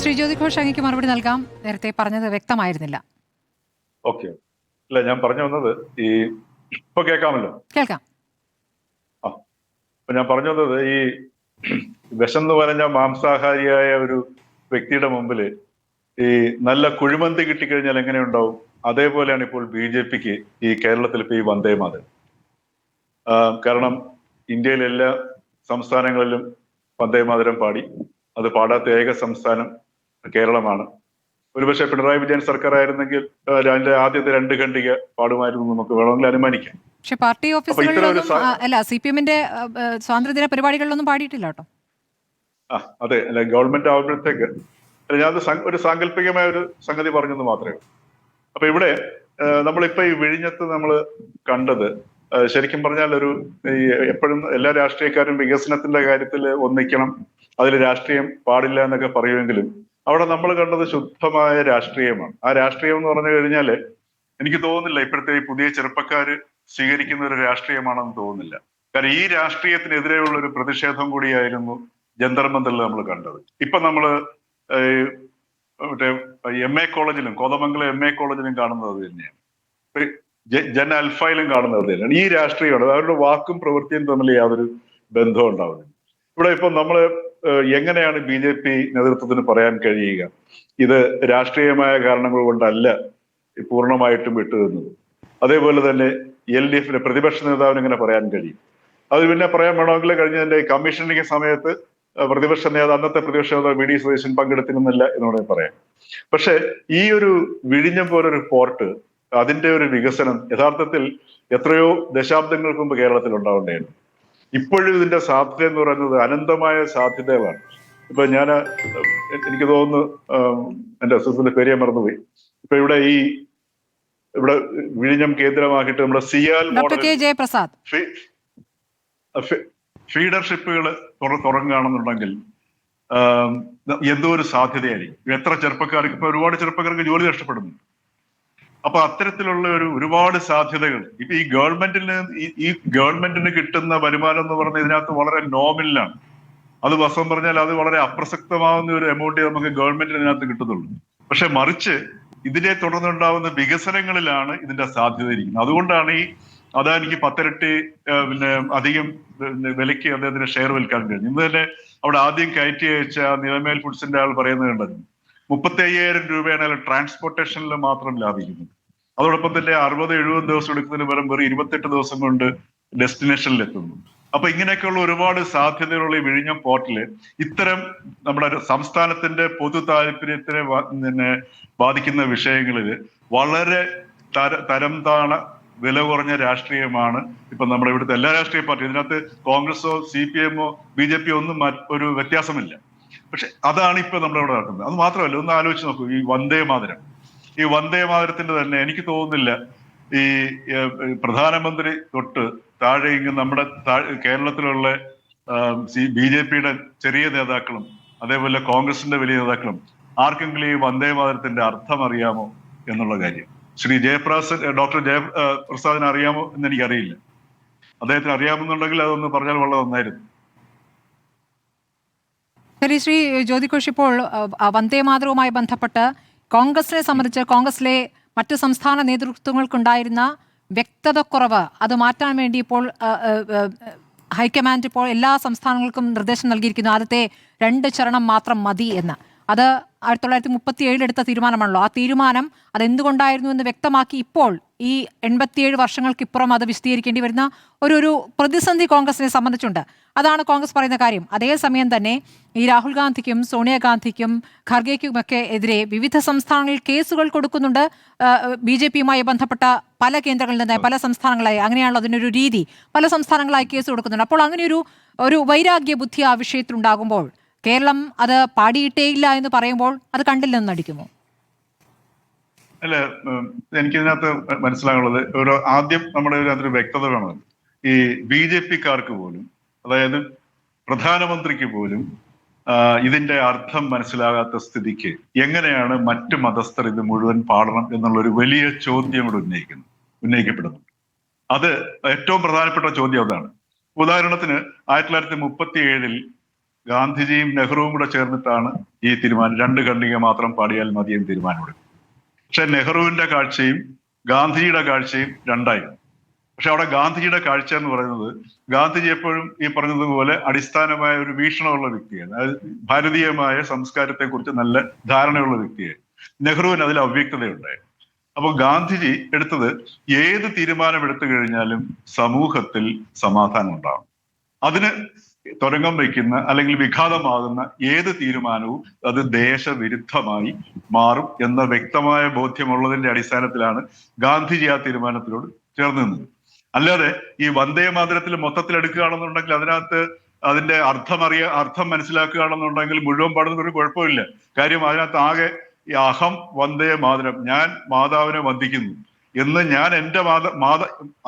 ശ്രീ ജ്യോതി ഘോഷ് അങ്ങേക്ക് മറുപടി നൽകാം. നേരത്തെ പറഞ്ഞത് വ്യക്തമായിരുന്നില്ല. ഓക്കെ, ഇല്ല ഞാൻ പറഞ്ഞു വന്നത് ഈ ഇപ്പൊ കേൾക്കാമല്ലോ. കേൾക്കാം. ഇപ്പൊ ഞാൻ പറഞ്ഞു വന്നത് ഈ വിശന്ന് പറഞ്ഞ മാംസാഹാരിയായ ഒരു വ്യക്തിയുടെ മുമ്പില് ഈ നല്ല കുഴിമന്തി കിട്ടിക്കഴിഞ്ഞാൽ എങ്ങനെ ഉണ്ടാവും, അതേപോലെയാണ് ഇപ്പോൾ BJPക്ക് ഈ കേരളത്തിൽ ഇപ്പൊ ഈ വന്ദേ മാതരം. കാരണം ഇന്ത്യയിലെ എല്ലാ സംസ്ഥാനങ്ങളിലും വന്ദേ മാതരം പാടി. അത് പാടാത്ത ഏക സംസ്ഥാനം കേരളമാണ്. ഒരുപക്ഷെ പിണറായി വിജയൻ സർക്കാർ ആയിരുന്നെങ്കിൽ അതിന്റെ ആദ്യത്തെ 2 ഖണ്ഡിക പാടുമായിരുന്നു നമുക്ക് വേണമെങ്കിൽ അനുമാനിക്കാം. പക്ഷെ പാർട്ടി ഓഫീസുകളിലൊന്നും അല്ല, CPM-ന്റെ സ്വാതന്ത്ര്യദിന പരിപാടികളിലൊന്നും പാടിയിട്ടില്ല കേട്ടോ. അതെ, അല്ല ഗവൺമെന്റ് ആവുമ്പോഴത്തേക്ക് ഞാൻ ഒരു സാങ്കല്പികമായ ഒരു സംഗതി പറഞ്ഞെന്ന് മാത്രമേ. അപ്പൊ ഇവിടെ നമ്മളിപ്പോ ഈ വിഴിഞ്ഞത്ത് നമ്മൾ കണ്ടത് ശരിക്കും പറഞ്ഞാൽ എപ്പോഴും എല്ലാ രാഷ്ട്രീയക്കാരും വികസനത്തിന്റെ കാര്യത്തിൽ ഒന്നിക്കണം, അതിൽ രാഷ്ട്രീയം പാടില്ല എന്നൊക്കെ പറയുമെങ്കിലും അവിടെ നമ്മൾ കണ്ടത് ശുദ്ധമായ രാഷ്ട്രീയമാണ്. ആ രാഷ്ട്രീയം എന്ന് പറഞ്ഞു കഴിഞ്ഞാല് എനിക്ക് തോന്നുന്നില്ല ഇപ്പോഴത്തെ ഈ പുതിയ ചെറുപ്പക്കാര് സ്വീകരിക്കുന്ന ഒരു രാഷ്ട്രീയമാണെന്ന് തോന്നുന്നില്ല. കാരണം ഈ രാഷ്ട്രീയത്തിനെതിരെയുള്ള ഒരു പ്രതിഷേധം കൂടിയായിരുന്നു ജന്തർ മന്ദറിൽ നമ്മൾ കണ്ടത്. ഇപ്പൊ നമ്മള് മറ്റേ MA കോളേജിലും കോതമംഗലം MA കോളേജിലും കാണുന്നത് അത് തന്നെയാണ്. ജൻ അൽഫയിലും കാണുന്നത് അത് തന്നെയാണ്. ഈ രാഷ്ട്രീയമാണ്, അവരുടെ വാക്കും പ്രവൃത്തിയും തമ്മിൽ യാതൊരു ബന്ധവും ഉണ്ടാവുന്നില്ല. ഇവിടെ ഇപ്പൊ നമ്മള് എങ്ങനെയാണ് BJP നേതൃത്വത്തിന് പറയാൻ കഴിയുക ഇത് രാഷ്ട്രീയമായ കാരണങ്ങൾ കൊണ്ടല്ല പൂർണ്ണമായിട്ടും വിട്ടുനിന്നത്? അതേപോലെ തന്നെ LDF-ന്റെ പ്രതിപക്ഷ നേതാവിന് ഇങ്ങനെ പറയാൻ കഴിയും? അത് പിന്നെ പറയാൻ വേണമെങ്കിൽ കഴിഞ്ഞതിന്റെ കമ്മീഷനിങ് സമയത്ത് അന്നത്തെ പ്രതിപക്ഷ നേതാവ് VD സതീശൻ പങ്കെടുത്തിരുന്നില്ല എന്നോട് പറയാം. പക്ഷെ ഈ ഒരു വിഴിഞ്ഞം പോലൊരു പോർട്ട്, അതിന്റെ ഒരു വികസനം യഥാർത്ഥത്തിൽ എത്രയോ ദശാബ്ദങ്ങൾക്ക് മുമ്പ് കേരളത്തിൽ ഉണ്ടാവേണ്ടതായിരുന്നു. ഇപ്പോഴും ഇതിന്റെ സാധ്യത എന്ന് പറയുന്നത് അനന്തമായ സാധ്യതകളാണ്. ഇപ്പൊ എനിക്ക് തോന്നുന്നു എന്റെ അസുഖത്തിന്റെ പേര് ഞാൻ മറന്നുപോയി. ഇപ്പൊ ഇവിടെ വിഴിഞ്ഞം കേന്ദ്രമാക്കിയിട്ട് നമ്മുടെ സിയാൽ ഫീഡർ ഷിപ്പുകൾ തുടങ്ങുകയാണെന്നുണ്ടെങ്കിൽ എന്തോ ഒരു സാധ്യതയായിരിക്കും. എത്ര ചെറുപ്പക്കാർക്ക്, ഇപ്പൊ ഒരുപാട് ചെറുപ്പക്കാർക്ക് ജോലി നഷ്ടപ്പെടുന്നു. അപ്പൊ അത്തരത്തിലുള്ള ഒരുപാട് സാധ്യതകൾ ഇപ്പൊ ഈ ഗവൺമെന്റിന് കിട്ടുന്ന വരുമാനം എന്ന് പറഞ്ഞാൽ ഇതിനകത്ത് വളരെ നോമിനലാണ്. അത് വസ്തുത പറഞ്ഞാൽ അത് വളരെ അപ്രസക്തമാവുന്ന ഒരു എമൗണ്ട് നമുക്ക് ഗവൺമെന്റിന് ഇതിനകത്ത് കിട്ടുന്നുള്ളൂ. പക്ഷെ മറിച്ച് ഇതിനെ തുടർന്നുണ്ടാവുന്ന വികസനങ്ങളിലാണ് ഇതിന്റെ സാധ്യത ഇരിക്കുന്നത്. അതുകൊണ്ടാണ് ഈ അദാനിക്ക് 10 ഇരട്ടി അധികം വിലയ്ക്ക് അദ്ദേഹത്തിന് ഷെയർ വിൽക്കാൻ കഴിഞ്ഞു. ഇന്ന് തന്നെ അവിടെ ആദ്യം കയറ്റി അയച്ച നിലമേൽ ഫുഡ്സിന്റെ ആൾ പറയുന്നത് കണ്ടത് 35,000 രൂപയാണ് ട്രാൻസ്പോർട്ടേഷനിൽ മാത്രം ലാഭിക്കുന്നത്. അതോടൊപ്പം തന്നെ 60-70 ദിവസം എടുക്കുന്നതിന് പകരം വെറും 28 ദിവസം കൊണ്ട് ഡെസ്റ്റിനേഷനിൽ എത്തുന്നു. അപ്പൊ ഇങ്ങനെയൊക്കെയുള്ള ഒരുപാട് സാധ്യതകളുള്ള ഈ വിഴിഞ്ഞം പോർട്ടില് ഇത്തരം നമ്മുടെ സംസ്ഥാനത്തിന്റെ പൊതു താല്പര്യത്തിനെ ബാധിക്കുന്ന വിഷയങ്ങളിൽ വളരെ തരം താണ വില കുറഞ്ഞ രാഷ്ട്രീയമാണ് ഇപ്പൊ നമ്മുടെ ഇവിടുത്തെ എല്ലാ രാഷ്ട്രീയ പാർട്ടിയും. ഇതിനകത്ത് കോൺഗ്രസോ CPM-ഓ BJP ഒന്നും ഒരു വ്യത്യാസമില്ല. പക്ഷെ അതാണ് ഇപ്പൊ നമ്മളിവിടെ നടക്കുന്നത്. അത് മാത്രമല്ല, ഒന്ന് ആലോചിച്ച് നോക്കൂ, ഈ വന്ദേ മാതരത്തിന്റെ തന്നെ എനിക്ക് തോന്നുന്നില്ല ഈ പ്രധാനമന്ത്രി തൊട്ട് താഴെ നമ്മുടെ കേരളത്തിലുള്ള BJP-യുടെ ചെറിയ നേതാക്കളും അതേപോലെ കോൺഗ്രസിന്റെ വലിയ നേതാക്കളും ആർക്കെങ്കിലും ഈ വന്ദേ മാതരത്തിന്റെ അർത്ഥം അറിയാമോ എന്നുള്ള കാര്യം ശ്രീ ഡോക്ടർ ജയപ്രസാദിന് അറിയാമോ എന്ന് എനിക്കറിയില്ല. അദ്ദേഹത്തിന് അറിയാമെന്നുണ്ടെങ്കിൽ അതൊന്ന് പറഞ്ഞാൽ വളരെ നന്നായിരുന്നു. ശരി, ശ്രീ ജ്യോതി ഘോഷ്, ഇപ്പോൾ വന്ദേ മാതരവുമായി ബന്ധപ്പെട്ട് കോൺഗ്രസിനെ സംബന്ധിച്ച് കോൺഗ്രസിലെ മറ്റ് സംസ്ഥാന നേതൃത്വങ്ങൾക്കുണ്ടായിരുന്ന വ്യക്തതക്കുറവ് അത് മാറ്റാൻ വേണ്ടി ഇപ്പോൾ ഹൈക്കമാൻഡ് ഇപ്പോൾ എല്ലാ സംസ്ഥാനങ്ങൾക്കും നിർദ്ദേശം നൽകിയിരിക്കുന്നു. ആദ്യത്തെ 2 ചരണം മാത്രം മതി എന്ന്. അത് 1937 എടുത്ത തീരുമാനമാണല്ലോ. ആ തീരുമാനം അതെന്തുകൊണ്ടായിരുന്നു എന്ന് വ്യക്തമാക്കി ഇപ്പോൾ ഈ 87 വർഷങ്ങൾക്കിപ്പുറം അത് വിശദീകരിക്കേണ്ടി വരുന്ന ഒരു പ്രതിസന്ധി കോൺഗ്രസിനെ സംബന്ധിച്ചുണ്ട്. അതാണ് കോൺഗ്രസ് പറയുന്ന കാര്യം. അതേസമയം തന്നെ ഈ രാഹുൽ ഗാന്ധിക്കും സോണിയാഗാന്ധിക്കും ഖർഗെക്കുമൊക്കെ എതിരെ വിവിധ സംസ്ഥാനങ്ങളിൽ കേസുകൾ കൊടുക്കുന്നുണ്ട്. BJP-യുമായി ബന്ധപ്പെട്ട പല കേന്ദ്രങ്ങളിൽ നിന്ന് പല സംസ്ഥാനങ്ങളായി, അങ്ങനെയാണല്ലോ അതിനൊരു രീതി, പല സംസ്ഥാനങ്ങളായി കേസ് കൊടുക്കുന്നുണ്ട്. അപ്പോൾ അങ്ങനെ ഒരു വൈരാഗ്യ ബുദ്ധി ആ വിഷയത്തിലുണ്ടാകുമ്പോൾ കേരളം അത് പാടിയിട്ടേയില്ല എന്ന് പറയുമ്പോൾ അത് കണ്ടില്ലെന്ന് നടിക്കുമോ? അല്ല, എനിക്കിതിനകത്ത് മനസ്സിലാകുന്നത് ആദ്യം നമ്മുടെ ഇതിനകത്തൊരു വ്യക്തത വേണം. ഈ BJP-ക്കാർക്ക് പോലും, അതായത് പ്രധാനമന്ത്രിക്ക് പോലും ഇതിന്റെ അർത്ഥം മനസ്സിലാകാത്ത സ്ഥിതിക്ക് എങ്ങനെയാണ് മറ്റു മതസ്ഥർ ഇത് മുഴുവൻ പാടണം എന്നുള്ളൊരു വലിയ ചോദ്യം ഇവിടെ ഉന്നയിക്കപ്പെടുന്നു. അത് ഏറ്റവും പ്രധാനപ്പെട്ട ചോദ്യം അതാണ്. ഉദാഹരണത്തിന് 1937-ൽ ഗാന്ധിജിയും നെഹ്റുവും കൂടെ ചേർന്നിട്ടാണ് ഈ തീരുമാനം 2 ഖണ്ഡിക മാത്രം പാടിയാൽ മതി എന്ന് തീരുമാനമെടുക്കും. പക്ഷെ നെഹ്റുവിന്റെ കാഴ്ചയും ഗാന്ധിജിയുടെ കാഴ്ചയും രണ്ടായിരുന്നു. പക്ഷെ അവിടെ ഗാന്ധിജിയുടെ കാഴ്ച എന്ന് പറയുന്നത്, ഗാന്ധിജി എപ്പോഴും ഈ പറഞ്ഞതുപോലെ അടിസ്ഥാനമായ ഒരു വീക്ഷണമുള്ള വ്യക്തിയാണ്. അതായത് ഭാരതീയമായ സംസ്കാരത്തെ കുറിച്ച് നല്ല ധാരണയുള്ള വ്യക്തിയാണ്. നെഹ്റുവിന് അതിൽ അവ്യക്തതയുണ്ടായി. അപ്പൊ ഗാന്ധിജി എടുത്തത്, ഏത് തീരുമാനം എടുത്തു കഴിഞ്ഞാലും സമൂഹത്തിൽ സമാധാനം ഉണ്ടാവും, അതിന് തുരങ്കം വയ്ക്കുന്ന അല്ലെങ്കിൽ വിഘാതമാകുന്ന ഏത് തീരുമാനവും അത് ദേശവിരുദ്ധമായി മാറും എന്ന വ്യക്തമായ ബോധ്യമുള്ളതിന്റെ അടിസ്ഥാനത്തിലാണ് ഗാന്ധിജി ആ തീരുമാനത്തിനോട് ചേർന്ന് നിന്നത്. അല്ലാതെ ഈ വന്ദേ മാതരത്തിൽ മൊത്തത്തിൽ എടുക്കുകയാണെന്നുണ്ടെങ്കിൽ അതിനകത്ത് അതിന്റെ അർത്ഥം മനസ്സിലാക്കുകയാണെന്നുണ്ടെങ്കിൽ മുഴുവൻ പാടുന്ന ഒരു കുഴപ്പമില്ല. കാര്യം അതിനകത്ത് ആകെ ഈ അഹം വന്ദേ മാതരം, ഞാൻ മാതാവിനെ വന്ദിക്കുന്നു എന്ന്, ഞാൻ എൻ്റെ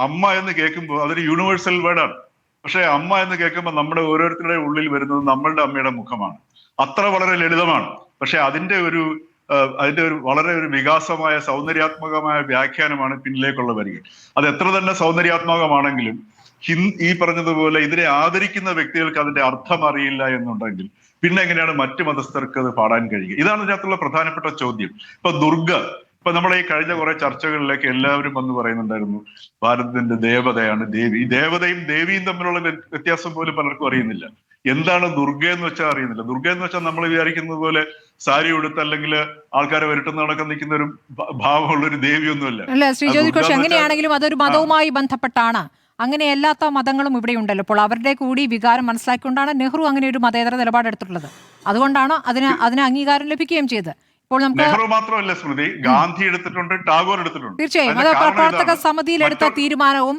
അമ്മ എന്ന് കേൾക്കുമ്പോൾ അതൊരു യൂണിവേഴ്സൽ വേർഡാണ്. പക്ഷെ അമ്മ എന്ന് കേൾക്കുമ്പോൾ നമ്മുടെ ഓരോരുത്തരുടെ ഉള്ളിൽ വരുന്നത് നമ്മളുടെ അമ്മയുടെ മുഖമാണ്. അത്ര വളരെ ലളിതമാണ്. പക്ഷെ അതിന്റെ ഒരു വളരെ ഒരു വികാസമായ സൗന്ദര്യാത്മകമായ വ്യാഖ്യാനമാണ് പിന്നിലേക്കുള്ള വരികൾ. അത് എത്ര തന്നെ സൗന്ദര്യാത്മകമാണെങ്കിലും ഈ പറഞ്ഞതുപോലെ ഇതിനെ ആദരിക്കുന്ന വ്യക്തികൾക്ക് അതിന്റെ അർത്ഥം അറിയില്ല എന്നുണ്ടെങ്കിൽ പിന്നെ എങ്ങനെയാണ് മറ്റു മതസ്ഥർക്ക് അത് പാടാൻ കഴിയുക? ഇതാണ് ഇതിനകത്തുള്ള പ്രധാനപ്പെട്ട ചോദ്യം. ഇപ്പൊ ദുർഗ, ഇപ്പൊ നമ്മളെ ഈ കഴിഞ്ഞ കുറെ ചർച്ചകളിലേക്ക് എല്ലാവരും വന്ന് പറയുന്നുണ്ടായിരുന്നു, ഭാരതത്തിന്റെ ദേവതയാണ് ദേവി. ഈ ദേവതയും ദേവിയും തമ്മിലുള്ള വ്യത്യാസം പോലും പലർക്കും അറിയുന്നില്ല. എന്താണ് ദുർഗ എന്ന് വെച്ചാൽ അറിയുന്നില്ല. ദുർഗ എന്ന് വെച്ചാൽ നമ്മൾ വിചാരിക്കുന്നത് പോലെ സാരി ഉടുത്ത് അല്ലെങ്കിൽ ആൾക്കാരെ വരട്ടുന്ന നടക്കാൻ നിൽക്കുന്ന ഒരു ഭാവമുള്ള ഒരു ദേവിയൊന്നുമല്ല. അല്ല ശ്രീ ജ്യോതിഘോഷ്, എങ്ങനെയാണെങ്കിലും അതൊരു മതവുമായി ബന്ധപ്പെട്ടാണ്. അങ്ങനെ എല്ലാത്ത മതങ്ങളും ഇവിടെ ഉണ്ടല്ലോ. അപ്പോൾ അവരുടെ കൂടി വികാരം മനസ്സിലാക്കിക്കൊണ്ടാണ് നെഹ്റു അങ്ങനെ ഒരു മതേതര നിലപാടെടുത്തിട്ടുള്ളത്. അതുകൊണ്ടാണ് അതിന് അംഗീകാരം ലഭിക്കുകയും ചെയ്തത്. ഇപ്പോൾ നമുക്ക് നെഹ്റു മാത്രമല്ല സ്മൃതി, ഗാന്ധി എടുത്തിട്ടുണ്ട്, ടാഗോർ എടുത്തിട്ടുണ്ട്. തീർച്ചയായും അത് പ്രവർത്തക സമിതിയിലെടുത്ത തീരുമാനവും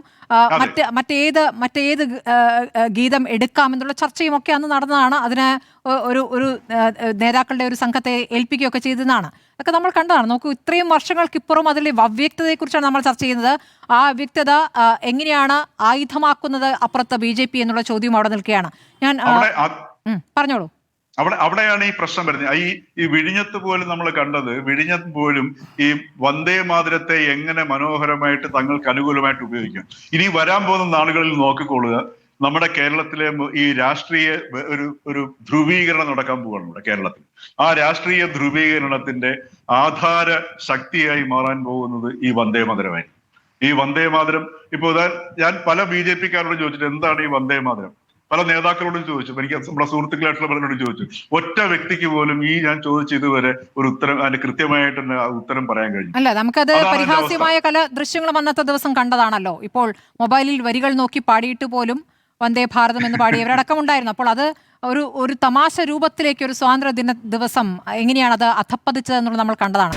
മറ്റേത് ഗീതം എടുക്കാമെന്നുള്ള ചർച്ചയും ഒക്കെ അന്ന് നടന്നതാണ്. അതിന് ഒരു നേതാക്കളുടെ ഒരു സംഘത്തെ ഏൽപ്പിക്കുകയൊക്കെ ചെയ്തതാണ്. അതൊക്കെ നമ്മൾ കണ്ടതാണ്. നോക്കൂ, ഇത്രയും വർഷങ്ങൾക്കിപ്പുറം അതിലെ അവ്യക്തതയെക്കുറിച്ചാണ് നമ്മൾ ചർച്ച ചെയ്യുന്നത്. ആ അവ്യക്തത എങ്ങനെയാണ് ആയുധമാക്കുന്നത് അപ്പുറത്ത് BJP എന്നുള്ള ചോദ്യം അവിടെ നിൽക്കുകയാണ്. ഞാൻ പറഞ്ഞോളൂ. അവിടെയാണ് ഈ പ്രശ്നം വരുന്നത്. ഈ വിഴിഞ്ഞത്ത് പോലും നമ്മൾ കണ്ടത്, വിഴിഞ്ഞത്ത് പോലും ഈ വന്ദേ മാതരത്തെ എങ്ങനെ മനോഹരമായിട്ട് തങ്ങൾക്ക് അനുകൂലമായിട്ട് ഉപയോഗിക്കും. ഇനി വരാൻ പോകുന്ന നാളുകളിൽ നോക്കിക്കൊള്ളുക, നമ്മുടെ കേരളത്തിലെ ഈ രാഷ്ട്രീയ ഒരു ധ്രുവീകരണം നടക്കാൻ പോവുകയാണ് നമ്മുടെ കേരളത്തിൽ. ആ രാഷ്ട്രീയ ധ്രുവീകരണത്തിന്റെ ആധാര ശക്തിയായി മാറാൻ പോകുന്നത് ഈ വന്ദേ മാതരമായി. ഈ വന്ദേ മാതരം ഇപ്പൊ ഞാൻ പല BJP-ക്കാരോട് ചോദിച്ചിട്ട് എന്താണ് ഈ വന്ദേ മാതരം, പല നേതാക്കളോടും ചോദിച്ചു, എനിക്ക് നമ്മുടെ സുഹൃത്തുക്കളായിട്ടുള്ള പലരോടും ചോദിച്ചു. ഒറ്റ വ്യക്തിക്ക് പോലും ഈ ഞാൻ ചോദിച്ച ഇതുവരെ ഒരു ഉത്തരം, അതിന് കൃത്യമായിട്ട് ഉത്തരം പറയാൻ കഴിഞ്ഞു. അല്ല, നമുക്കത് പരിഹാസ്യമായ പല ദൃശ്യങ്ങളും അന്നത്തെ ദിവസം കണ്ടതാണല്ലോ. ഇപ്പോൾ മൊബൈലിൽ വരികൾ നോക്കി പാടിയിട്ട് പോലും വന്ദേ ഭാരതം എന്ന് പാടിയവരടക്കം ഉണ്ടായിരുന്നു. അപ്പോൾ അത് ഒരു തമാശ രൂപത്തിലേക്ക് ഒരു സ്വാതന്ത്ര്യ ദിവസം എങ്ങനെയാണ് അത് അധപ്പതിച്ചത് എന്നുള്ളത് നമ്മൾ കണ്ടതാണ്.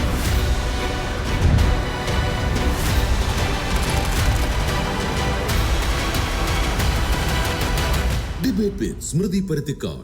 Debate with Smriti Parathikar.